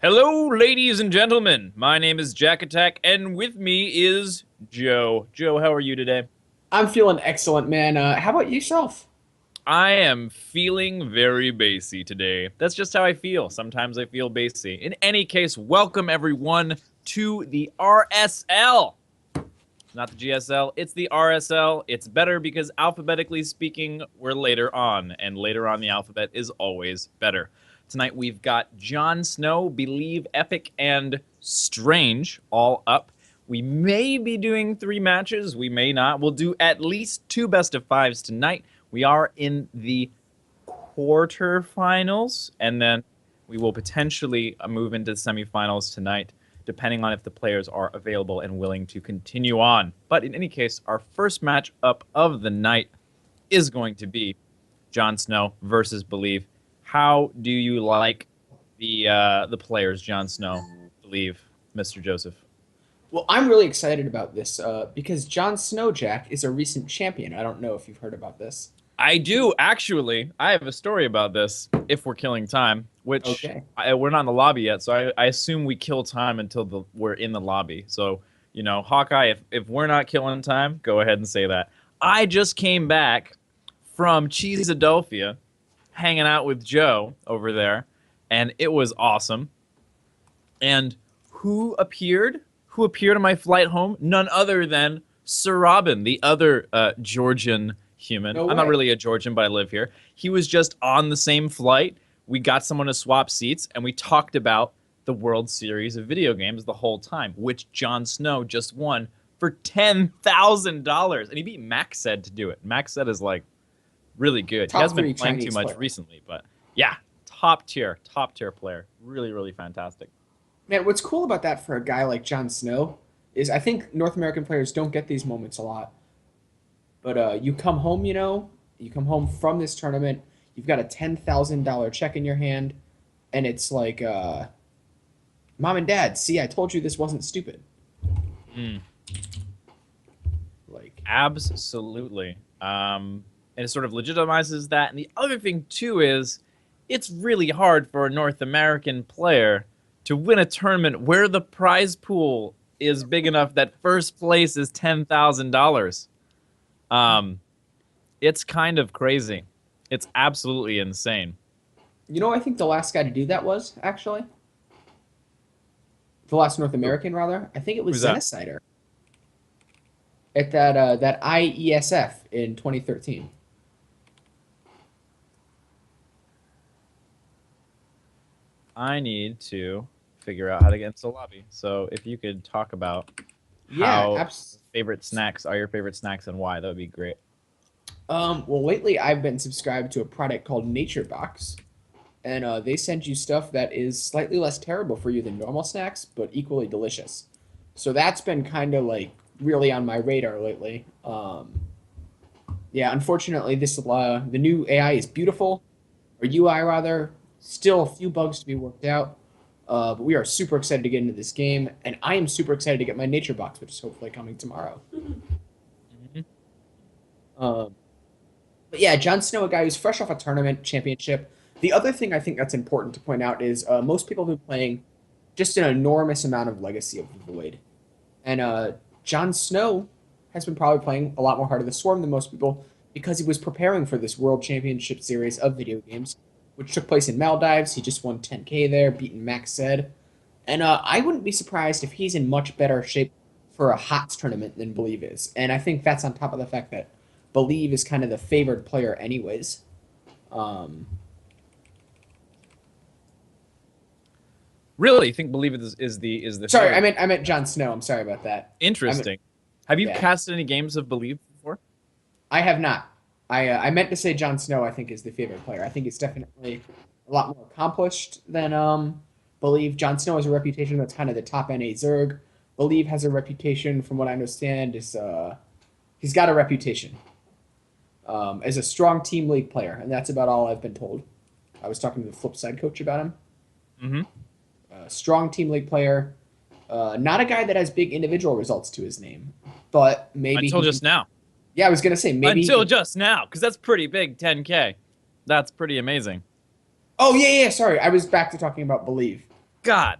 Hello, ladies and gentlemen. My name is JaKaTaK, and with me is Joe. Joe, how are you today? I'm feeling excellent, man. How about yourself? I am feeling very bassy today. That's just how I feel. Sometimes I feel bassy. In any case, welcome everyone to the RSL. Not the GSL, it's the RSL. It's better because alphabetically speaking, we're later on, and later on the alphabet is always better. Tonight we've got JonSnow, Believe, Epic, and Strange all up. We may be doing 3 matches, we may not. We'll do at least 2 best of 5s tonight. We are in the quarterfinals, and then we will potentially move into the semifinals tonight, depending on if the players are available and willing to continue on. But in any case, our first match up of the night is going to be JonSnow versus Believe. How do you like the players, JonSnow, Believe, Mr. Joseph? Well, I'm really excited about this because Jon Snow Jack is a recent champion. I don't know if you've heard about this. I do, actually. I have a story about this, if we're killing time, which Okay. we're not in the lobby yet, so I assume we kill time until we're in the lobby. So, Hawkeye, if we're not killing time, go ahead and say that. I just came back from Cheeseadelphia, hanging out with Joe over there, and it was awesome. And who appeared? Who appeared on my flight home? None other than Sir Robin, the other Georgian human. No I'm not way. really a Georgian, but I live here. He was just on the same flight. We got someone to swap seats, and we talked about the World Series of video games the whole time, which JonSnow just won for $10,000. And he beat Maxed to do it. Maxed is like really good. He Top hasn't been three playing too Chinese much player. recently, but yeah, top tier player. Really, really fantastic. Man, what's cool about that for a guy like Jon Snow is I think North American players don't get these moments a lot. But you come home, you come home from this tournament, you've got a $10,000 check in your hand, and it's like, Mom and Dad, see, I told you this wasn't stupid. Mm. Like, Absolutely. And it sort of legitimizes that. And the other thing, too, is it's really hard for a North American player to win a tournament where the prize pool is big enough that first place is $10,000. Um, it's kind of crazy. It's absolutely insane. I think the last guy to do that was, actually? The last North Who- American, rather? I think it was Who's that? Zenicider at that IESF in 2013. I need to figure out how to get into the lobby. So if you could talk about Yeah, how abs favorite snacks are your favorite snacks and why, that would be great. well, lately I've been subscribed to a product called Nature Box, and they send you stuff that is slightly less terrible for you than normal snacks, but equally delicious. So that's been kind of like really on my radar lately. Yeah, unfortunately, the new AI is beautiful, or UI rather. Still a few bugs to be worked out, but we are super excited to get into this game, and I am super excited to get my Nature Box, which is hopefully coming tomorrow. Mhm. Um, But yeah, Jon Snow, a guy who's fresh off a tournament championship. The other thing I think that's important to point out is most people have been playing just an enormous amount of Legacy of the Void. And Jon Snow has been probably playing a lot more Heart of the Swarm than most people because he was preparing for this World Championship series of video games, which took place in Maldives. He just won 10K there, beating Max Zed. And I wouldn't be surprised if he's in much better shape for a HOTS tournament than Believe is. And I think that's on top of the fact that Believe is kind of the favored player, anyways. Um, Really, think Believe It is the sorry, favorite. I meant Jon Snow. I'm sorry about that. I meant Interesting. Have you yeah, casted any games of Believe before? I have not. I meant to say Jon Snow. I think is the favorite player. I think it's definitely a lot more accomplished than Believe. Jon Snow has a reputation that's kind of the top NA Zerg. Believe has a reputation, from what I understand, is he's got a reputation as a strong team league player, and that's about all I've been told. I was talking to the flip side coach about him. Mm-hmm. Strong team league player, not a guy that has big individual results to his name, but maybe Until he can. just now. Yeah, I was gonna say maybe he Until can. just now, because that's pretty big, 10K. That's pretty amazing. Oh yeah, yeah. Sorry, I was back to talking about Believe. God.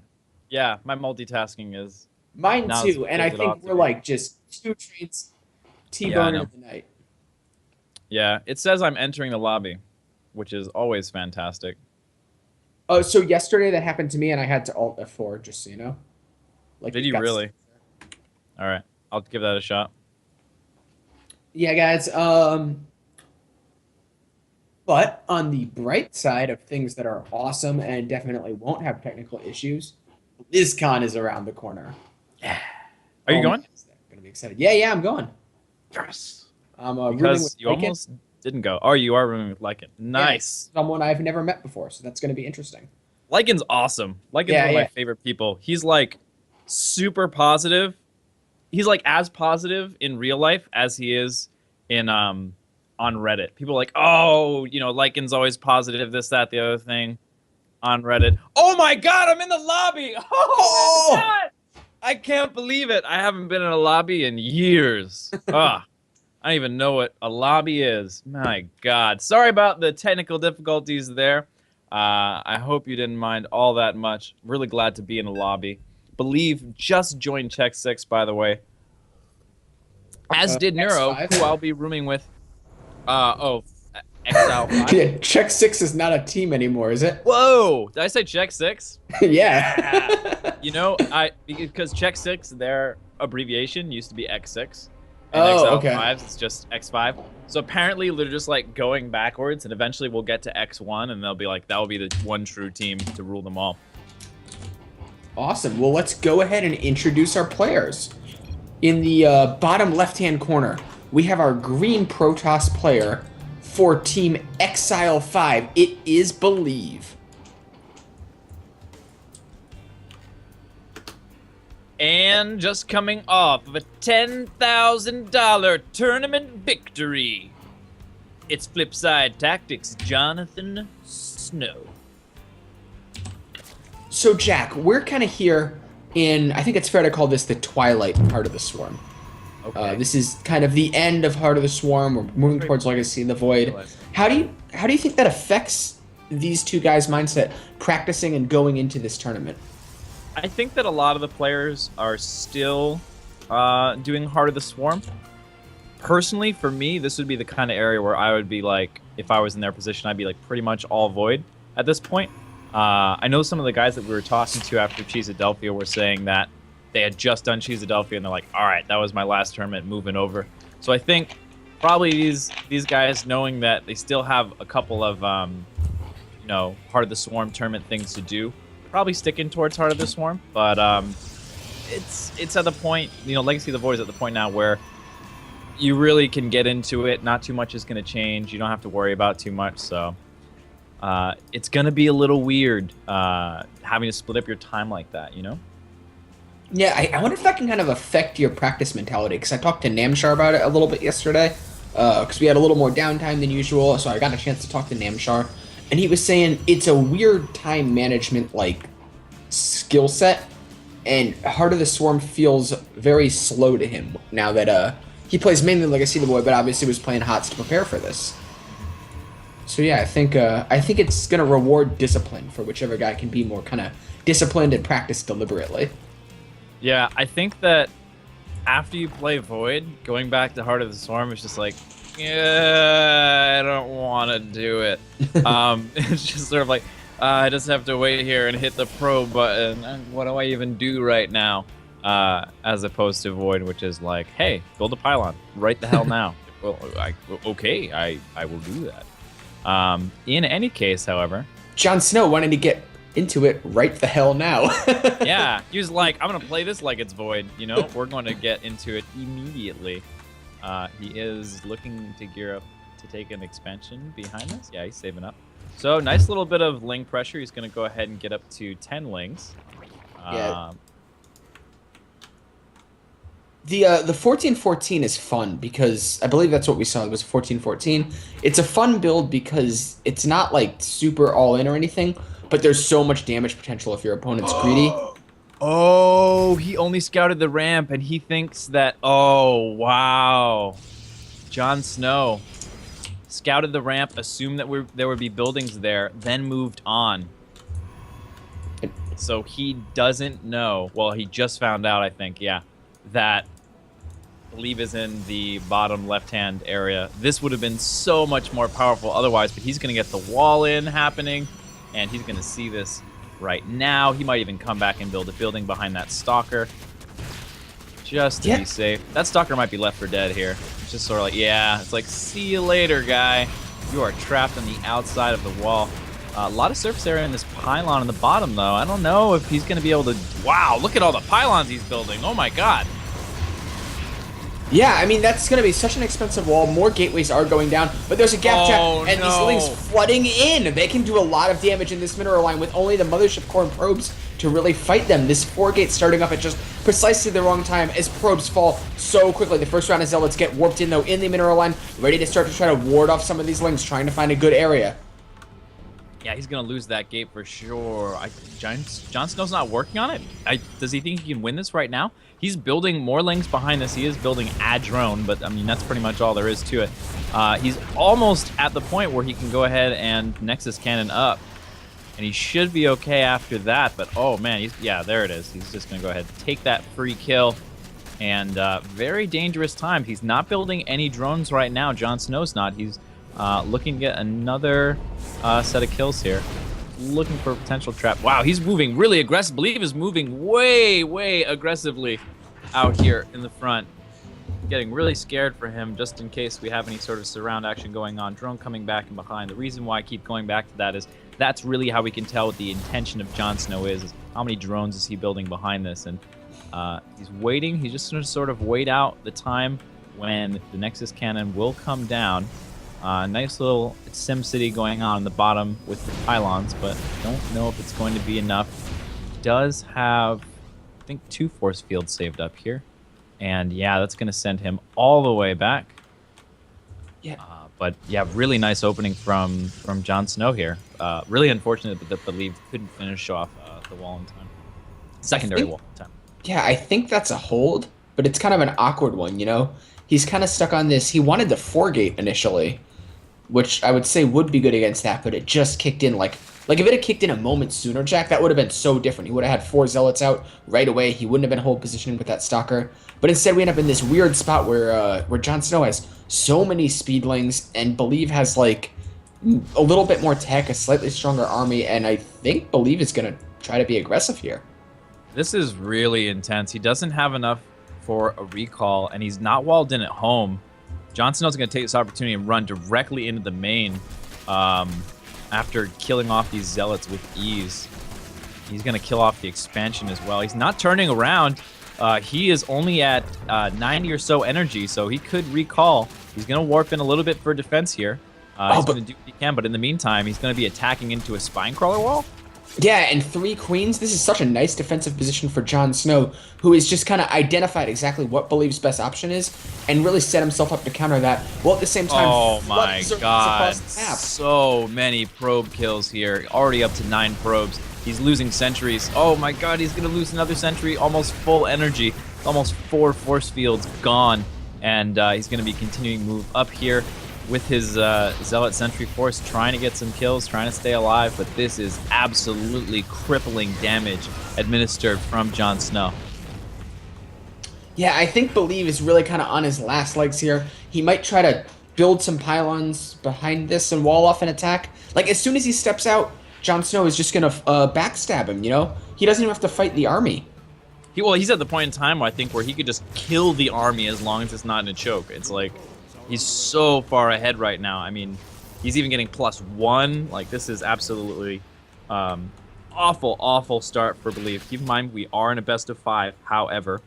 Yeah, my multitasking is Mine not as too, and good I as it ought think to we're be. like just two trains Yeah, I T-bone know. in the night. Yeah, it says I'm entering the lobby, which is always fantastic. Oh, so yesterday that happened to me, and I had to Alt F4, just so you know. Like Did it you got really? stuck there. All right, I'll give that a shot. Yeah, guys. But on the bright side of things that are awesome and definitely won't have technical issues, BlizzCon is around the corner. Yeah. Are you Oh man, going? is that gonna be excited? Yeah, yeah, I'm going. Yes. I'm rooming with Because you Lycan. almost didn't go. Oh, you are rooming with Lycan. Yeah, Nice. someone I've never met before, so that's gonna be interesting. Lycan's awesome. Lycan's Yeah, one of my yeah. favorite people. He's like super positive. He's like as positive in real life as he is in on Reddit. People are like, oh, Lycan's always positive, this, that, the other thing on Reddit. Oh my god, I'm in the lobby! Oh my Oh, god! I can't believe it. I haven't been in a lobby in years. Ugh. I don't even know what a lobby is. My God. Sorry about the technical difficulties there. I hope you didn't mind all that much. Really glad to be in a lobby. Believe just joined Check 6, by the way. As did Neuro, X5. who I'll be rooming with. Exile 5. Yeah, Check Six is not a team anymore, is it? Whoa! Did I say Check 6? Yeah. Yeah. Because Check 6, their abbreviation used to be X6. And Oh, Exile okay. 5s, it's just X5. So apparently they're just like going backwards, and eventually we'll get to X1, and they'll be like, that will be the one true team to rule them all. Awesome. Well, let's go ahead and introduce our players. In the bottom left-hand corner, we have our green Protoss player for Team Exile 5. It is Believe. And just coming off of a $10,000 tournament victory, it's Flipside Tactics, JonSnow. So, Jack, we're kind of here in, I think it's fair to call this the twilight part of the Swarm. Okay. This is kind of the end of Heart of the Swarm. We're moving towards Legacy in the Void. How do you think that affects these two guys' mindset practicing and going into this tournament? I think that a lot of the players are still doing Heart of the Swarm. Personally, for me, this would be the kind of area where I would be like, if I was in their position, I'd be like pretty much all Void at this point. I know some of the guys that we were talking to after Cheesadelphia were saying that they had just done Cheesadelphia and they're like, all right, that was my last tournament, moving over. So I think probably these guys, knowing that they still have a couple of Heart of the Swarm tournament things to do, probably sticking towards Heart of the Swarm. But it's at the point, Legacy of the Void is at the point now where you really can get into it. Not too much is going to change. You don't have to worry about too much. So it's going to be a little weird having to split up your time like that, Yeah, I wonder if that can kind of affect your practice mentality, because I talked to Namshar about it a little bit yesterday, because we had a little more downtime than usual, so I got a chance to talk to Namshar, and he was saying it's a weird time management, skill set, and Heart of the Swarm feels very slow to him now that he plays mainly Legacy of the Void, but obviously was playing HOTS to prepare for this. So yeah, I think it's gonna reward discipline for whichever guy can be more kind of disciplined and practice deliberately. Yeah, I think that after you play Void, going back to Heart of the Swarm is just like, yeah, I don't want to do it. It's just sort of like, I just have to wait here and hit the pro button. And what do I even do right now? As opposed to Void, which is like, hey, build a pylon right the hell now. Well, okay, I will do that. In any case, however, JonSnow wanted to get into it right the hell now. yeah, he was like, I'm gonna play this like it's Void. We're going to get into it immediately. He is looking to gear up to take an expansion behind this. Yeah, he's saving up. So nice little bit of ling pressure. He's gonna go ahead and get up to 10 lings. Yeah. The 1414 is fun because I believe that's what we saw. It was 1414. It's a fun build because it's not like super all in or anything, but there's so much damage potential if your opponent's greedy. Oh, he only scouted the ramp and he thinks that, oh, wow. JonSnow scouted the ramp, assumed that there would be buildings there, then moved on. So he doesn't know. Well, he just found out, I think, yeah, that Believe is in the bottom left-hand area. This would have been so much more powerful otherwise, but he's going to get the wall in happening, and he's going to see this right now. He might even come back and build a building behind that Stalker just to be safe. That Stalker might be left for dead here. It's just sort of like, yeah, it's like, see you later, guy. You are trapped on the outside of the wall. A lot of surface area in this pylon in the bottom, though. I don't know if he's going to be able to... Wow, look at all the pylons he's building. Oh, my God. Yeah, I mean, that's going to be such an expensive wall. More gateways are going down, but there's a gap jack, and these lings flooding in. They can do a lot of damage in this mineral line with only the Mothership Core and probes to really fight them. This 4-gate starting up at just precisely the wrong time as probes fall so quickly. The first round of Zealots get warped in, though, in the mineral line, ready to start to try to ward off some of these lings, trying to find a good area. Yeah, he's going to lose that gate for sure. JonSnow's not working on it. Does he think he can win this right now? He's building more lings behind this. He is building a drone, but I mean, that's pretty much all there is to it. He's almost at the point where he can go ahead and Nexus Cannon up. And he should be okay after that, but oh man, yeah, there it is. He's just going to go ahead and take that free kill. And very dangerous time. He's not building any drones right now. JonSnow's not. He's looking to get another set of kills here. Looking for a potential trap. Wow, he's moving really aggressive. Believe is moving way, way aggressively out here in the front. Getting really scared for him just in case we have any sort of surround action going on. Drone coming back and behind. The reason why I keep going back to that is that's really how we can tell what the intention of JonSnow is how many drones is he building behind this. And he's waiting. He's just going to sort of wait out the time when the Nexus Cannon will come down. Nice little SimCity going on in the bottom with the pylons, but don't know if it's going to be enough. Does have, I think, 2 force fields saved up here. And yeah, that's going to send him all the way back. Yeah. But yeah, really nice opening from JonSnow here. Really unfortunate that Believe couldn't finish off the wall in time. Secondary wall in time. Yeah, I think that's a hold, but it's kind of an awkward one, you know? He's kind of stuck on this. He wanted the 4-gate initially, which I would say would be good against that, but it just kicked in like if it had kicked in a moment sooner, Jack, that would have been so different. He would have had 4 Zealots out right away. He wouldn't have been hold positioning with that Stalker. But instead, we end up in this weird spot where JonSnow has so many speedlings and Believe has like a little bit more tech, a slightly stronger army, and I think Believe is going to try to be aggressive here. This is really intense. He doesn't have enough for a recall, and he's not walled in at home. JonSnow's going to take this opportunity and run directly into the main after killing off these Zealots with ease. He's going to kill off the expansion as well. He's not turning around. He is only at 90 or so energy, so he could recall. He's going to warp in a little bit for defense here. He's going to do what he can, but in the meantime, he's going to be attacking into a spine crawler wall. Yeah, and 3 queens. This is such a nice defensive position for JonSnow, who has just kind of identified exactly what Believe's best option is and really set himself up to counter that, while at the same time... Oh my god, so many probe kills here. Already up to 9 probes. He's losing sentries. Oh my god, he's going to lose another sentry. Almost full energy. Almost 4 force fields gone. And he's going to be continuing to move up here with his Zealot Sentry Force, trying to get some kills, trying to stay alive, but this is absolutely crippling damage administered from JonSnow. Yeah, I think Believe is really kind of on his last legs here. He might try to build some pylons behind this and wall off an attack. Like, as soon as he steps out, JonSnow is just going to backstab him, you know? He doesn't even have to fight the army. He's at the point in time where I think where he could just kill the army as long as it's not in a choke. It's like... He's so far ahead right now. I mean, he's even getting +1. Like, this is absolutely awful, awful start for Believe. Keep in mind, we are in a best-of-5, however.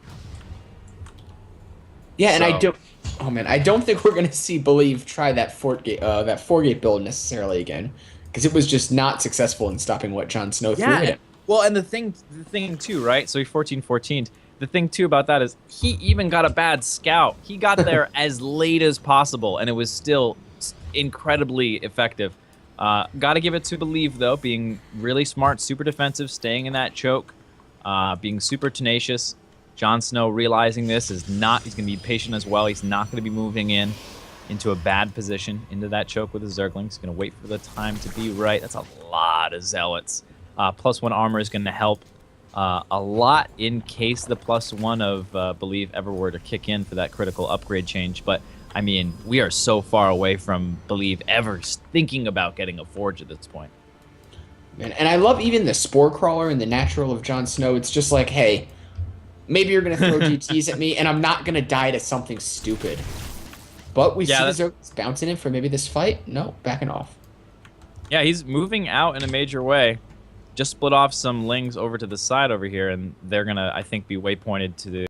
Yeah, and I don't think we're going to see Believe try that 4-gate build necessarily again, because it was just not successful in stopping what JonSnow threw at him. Well, and the thing too, right? So he 14-14'd. The thing, too, about that is he even got a bad scout. He got there as late as possible, and it was still incredibly effective. Got to give it to Believe, though, being really smart, super defensive, staying in that choke, being super tenacious. JonSnow realizing this is not, he's going to be patient as well. He's not going to be moving into a bad position into that choke with his Zergling. He's going to wait for the time to be right. That's a lot of Zealots. +1 armor is going to help a lot in case the +1 of Believe ever were to kick in for that critical upgrade change. But I mean, we are so far away from Believe ever thinking about getting a Forge at this point. And I love even the Spore Crawler and the Natural of JonSnow. It's just like, hey, maybe you're going to throw GTs at me, and I'm not going to die to something stupid. But we see the Zerglings bouncing in for maybe this fight. No, backing off. Yeah, he's moving out in a major way. Just split off some Lings over to the side over here, and they're going to, I think, be waypointed to the